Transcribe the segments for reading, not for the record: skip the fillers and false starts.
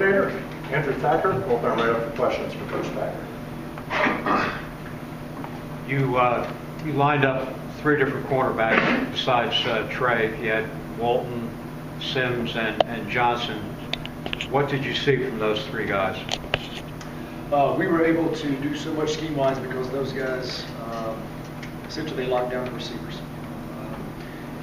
coordinator, Andrew Thacker. Both are right up for questions for Coach Thacker. You lined up 3 different cornerbacks besides Trey. You had Walton, Sims, and Johnson. What did you see from those 3 guys? We were able to do so much scheme-wise because those guys essentially locked down the receivers.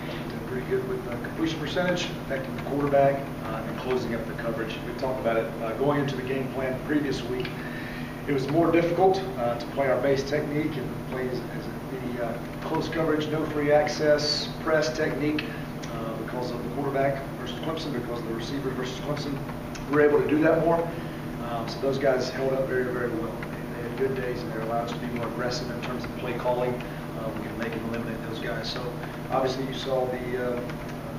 Did pretty good with completion percentage, affecting the quarterback, and closing up the coverage. We talked about it going into the game plan the previous week. It was more difficult to play our base technique and play as the close coverage, no free access, press technique because of the quarterback versus Clemson, because of the receivers versus Clemson. We were able to do that more. So those guys held up very, very well. And they had good days, and they allowed us to be more aggressive in terms of play calling. We can make and eliminate those guys. So obviously you saw the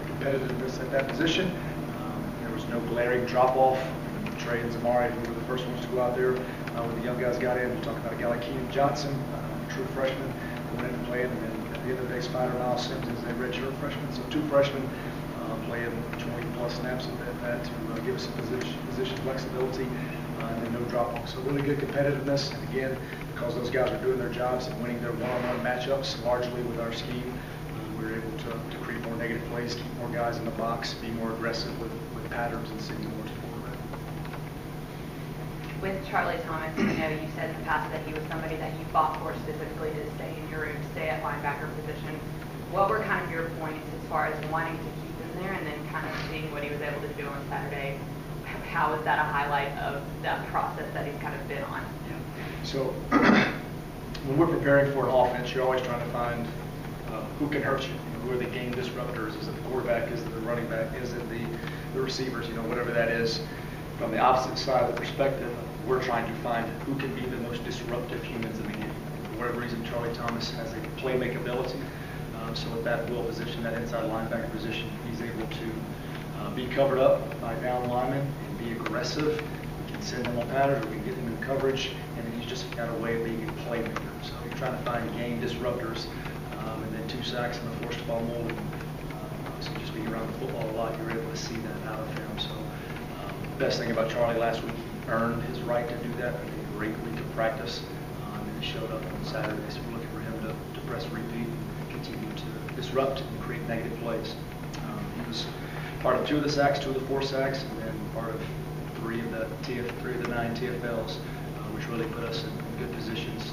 competitiveness at that position. There was no glaring drop-off. Trey and Zamari, who were the first ones to go out there when the young guys got in. We talked about a guy like Keenan Johnson, true freshman, who went in and played. And then at the end of the day, Spider and Miles Sims is a redshirt freshman. So 2 freshmen playing 20-plus snaps at that to give us some position flexibility. And then no drop-off. So really good competitiveness. And again, because those guys are doing their jobs and winning their one-on-one matchups largely with our scheme, we were able to create more negative plays, keep more guys in the box, be more aggressive with patterns and sending more to the quarterback. With Charlie Thomas, I know you said in the past that he was somebody that you fought for specifically to stay in your room, to stay at linebacker position. What were kind of your points as far as wanting to keep him there and then kind of seeing what he was able to do on Saturday? How is that a highlight of that process that he's kind of been on? So when we're preparing for an offense, you're always trying to find who can hurt you. Who are the game disruptors? Is it the quarterback? Is it the running back? Is it the receivers? Whatever that is. From the opposite side of the perspective, we're trying to find who can be the most disruptive humans in the game. For whatever reason, Charlie Thomas has a playmaking ability. So with that will position, that inside linebacker position, he's able to be covered up by down linemen and be aggressive. We can send him on patterns, or we can get him in coverage, and then he's just got a way of being a playmaker. So you're trying to find game disruptors, and then 2 sacks and a forced ball mold. So just being around the football a lot, you're able to see that out of him. So the best thing about Charlie last week, he earned his right to do that. He had a great week of practice, and he showed up on Saturday. So we're looking for him to press repeat and continue to disrupt and create negative plays. He was part of 2 of the sacks, 2 of the 4 sacks, and then part of 3 of the 9 TFLs, which really put us in good positions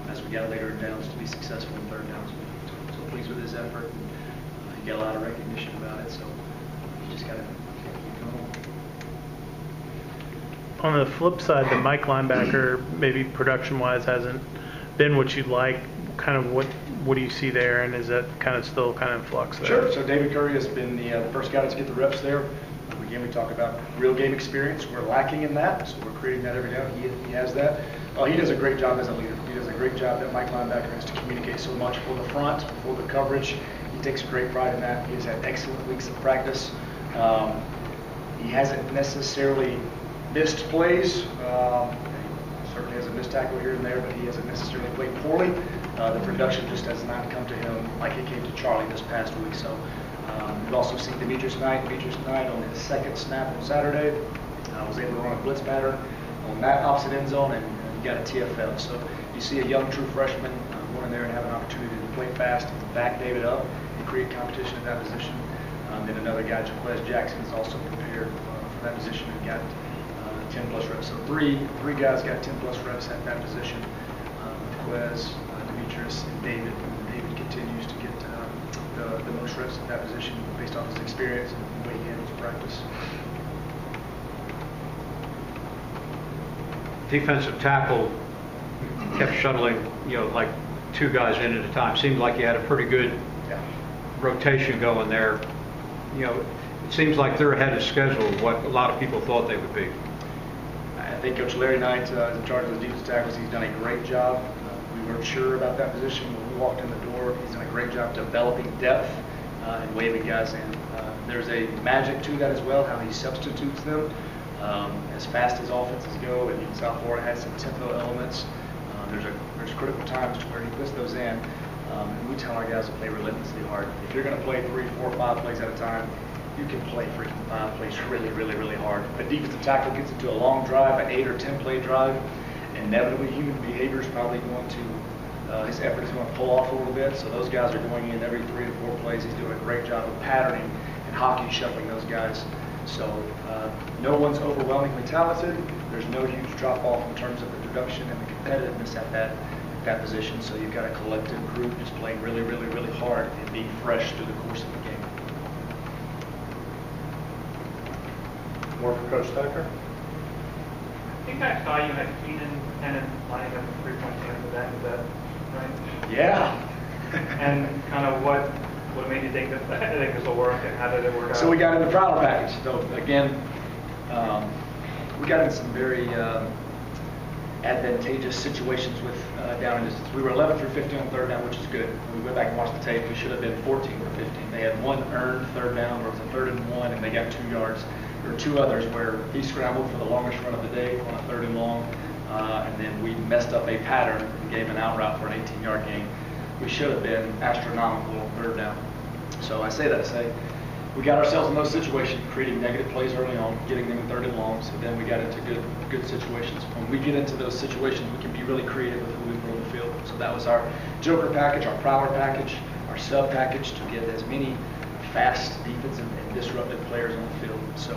as we got later in downs to be successful in 3rd downs. So pleased with his effort. He got a lot of recognition about it, so you just got to keep going. On the flip side, the Mike linebacker, maybe production-wise, hasn't been what you'd like. Kind of what do you see there, and is that kind of still kind of in flux there? Sure. So David Curry has been the first guy to get the reps there. Again, we talk about real game experience. We're lacking in that, so we're creating that every down. He has that. He does a great job as a leader. He does a great job, that Mike linebacker, has to communicate so much for the front, for the coverage. He takes great pride in that. He has had excellent weeks of practice. He hasn't necessarily missed plays. Certainly has a missed tackle here and there, but he hasn't necessarily played poorly. The production just has not come to him like it came to Charlie this past week. So we've also seen Demetrius Knight. Demetrius Knight on his 2nd snap on Saturday was able to run a blitz pattern on that opposite end zone, and he got a TFL. So you see a young true freshman going in there and have an opportunity to play fast and back David up and create competition at that position. Then another guy, Jaquez Jackson, is also prepared for that position and got 10-plus reps. So three guys got 10-plus reps at that position. Jaquez, Demetrius, and David. And David continues to get the most reps at that position based on his experience and the way he handles practice. Defensive tackle kept shuttling, like 2 guys in at a time. Seemed like you had a pretty good rotation going there. It seems like they're ahead of schedule, what a lot of people thought they would be. I think Coach Larry Knight is in charge of the defensive tackles. He's done a great job. We weren't sure about that position when we walked in the door. He's done a great job developing depth and waving guys in. There's a magic to that as well, how he substitutes them. As fast as offenses go, and South Florida has some tempo elements. There's critical times to where he puts those in. And we tell our guys to play relentlessly hard. If you're going to play 3, 4, 5 plays at a time, you can play freaking fine plays really, really, really hard. A defensive tackle gets into a long drive, an 8 or 10 play drive, inevitably human behavior is probably going to, his effort is going to pull off a little bit. So those guys are going in every 3 to 4 plays. He's doing a great job of patterning and hockey shuffling those guys. So no one's overwhelmingly talented. There's no huge drop off in terms of the production and the competitiveness at that position. So you've got a collective group just playing really, really, really hard and being fresh through the course of the game. More for Coach Thacker? I think I saw you had Keenan kind of lining up a 3-point game for that. Is that right? Yeah. And kind of what made you think that I think this will work, and how did it work out? So we got in the Prowler package. So again, we got in some very advantageous situations with down in distance. We were 11 through 15 on third down, which is good. We went back and watched the tape. We should have been 14 or 15. They had one earned third down where it was a 3rd and 1, and they got 2 yards. There were 2 others where he scrambled for the longest run of the day on a 3rd and long, and then we messed up a pattern and gave an out route for an 18-yard gain. We should have been astronomical on 3rd down. So I say that to say we got ourselves in those situations, creating negative plays early on, getting them in 3rd and long, so then we got into good situations. When we get into those situations, we can be really creative with who we throw in the field. So that was our joker package, our prowler package, our sub package to get as many fast defensive and disruptive players on the field. So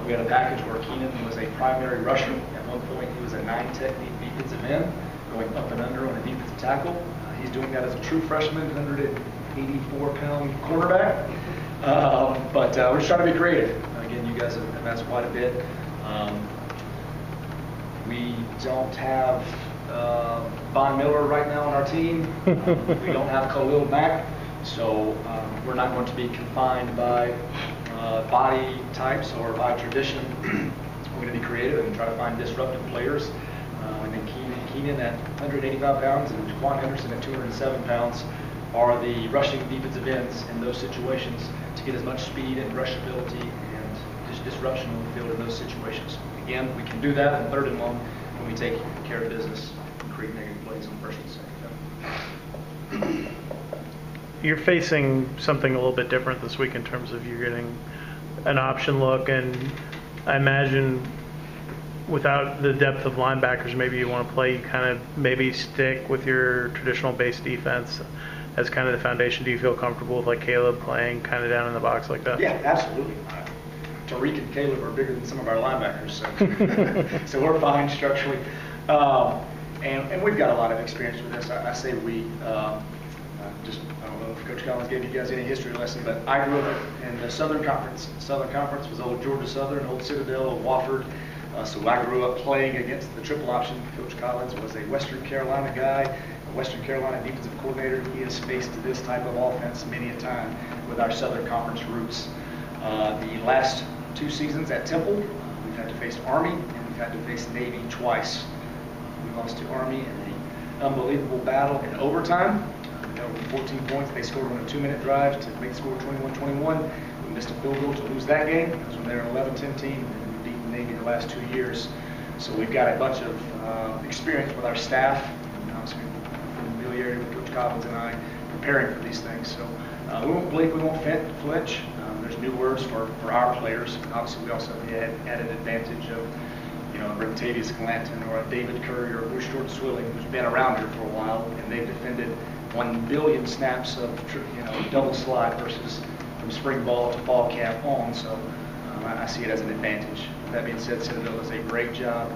we had a package where Keenan was a primary rusher. At one point, he was a 9 technique defensive end, going up and under on a defensive tackle. He's doing that as a true freshman, 184-pound cornerback. But we're just trying to be creative. Again, you guys have asked quite a bit. We don't have Von Miller right now on our team. We don't have Khalil Mack. So we're not going to be confined by body types or by tradition. We're going to be creative and try to find disruptive players. And then Keenan at 185 pounds and Jaquan Henderson at 207 pounds are the rushing defensive ends in those situations to get as much speed and rushability and just disruption on the field in those situations. Again, we can do that in 3rd and long when we take care of business and create negative plays on 1st and 2nd. You're facing something a little bit different this week in terms of you're getting an option look, and I imagine without the depth of linebackers, maybe you want to play, you kind of maybe stick with your traditional base defense as kind of the foundation. Do you feel comfortable with like Caleb playing kind of down in the box like that? Yeah, absolutely. Tariq and Caleb are bigger than some of our linebackers, so, so we're fine structurally. And we've got a lot of experience with this. I say we, I don't know if Coach Collisn gave you guys any history lesson, but I grew up in the Southern Conference. Southern Conference was old Georgia Southern, old Citadel, old Wofford. So I grew up playing against the triple option. Coach Collisn was a Western Carolina guy, a Western Carolina defensive coordinator. He has faced this type of offense many a time with our Southern Conference roots. The last 2 seasons at Temple, we've had to face Army and we've had to face Navy twice. We lost to Army in an unbelievable battle in overtime. We got over 14 points. They scored on a 2-minute drive to make the score 21-21. We missed a field goal to lose that game. That was when they were an 11-10 team. Navy the last 2 years. So we've got a bunch of experience with our staff, and obviously familiarity with Coach Collisn and I preparing for these things. So we won't blink, we won't flinch. There's new words for our players. Obviously we also have the added advantage of, you know, a Rentavious Glanton or a David Curry or a Bruce Jordan Swilling who's been around here for a while, and they've defended 1 billion snaps of double slide versus from spring ball to fall camp on. So I see it as an advantage. That being said, Citadel does a great job.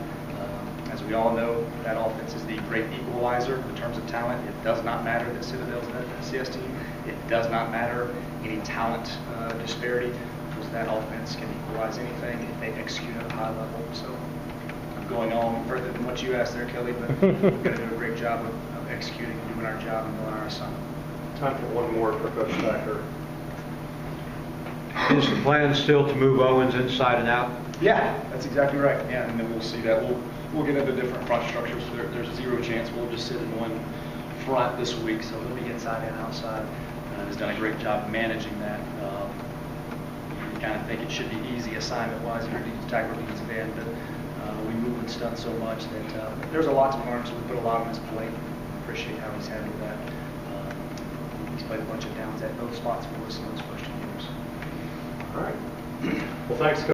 As we all know, that offense is the great equalizer in terms of talent. It does not matter that Citadel's an FCS team. It does not matter any talent disparity, because that offense can equalize anything if they execute at a high level. So I'm going on further than what you asked there, Kelly, but we're going to do a great job of executing and doing our job and doing our assignment. Time for one more for Coach Thacker. Is the plan still to move Owens inside and out? Yeah, that's exactly right. Yeah, and then we'll see that. We'll get into different front structures. There's 0 chance we'll just sit in one front this week, so it'll be inside and outside. Has done a great job managing that. You kind of think it should be easy assignment-wise if you're defensive tackle or defensive end, but we move and stun so much that there's a lot to learn, so we put a lot on his plate. Appreciate how he's handled that. He's played a bunch of downs at both spots for us in those first 2 years. All right. Well, thanks, Coach.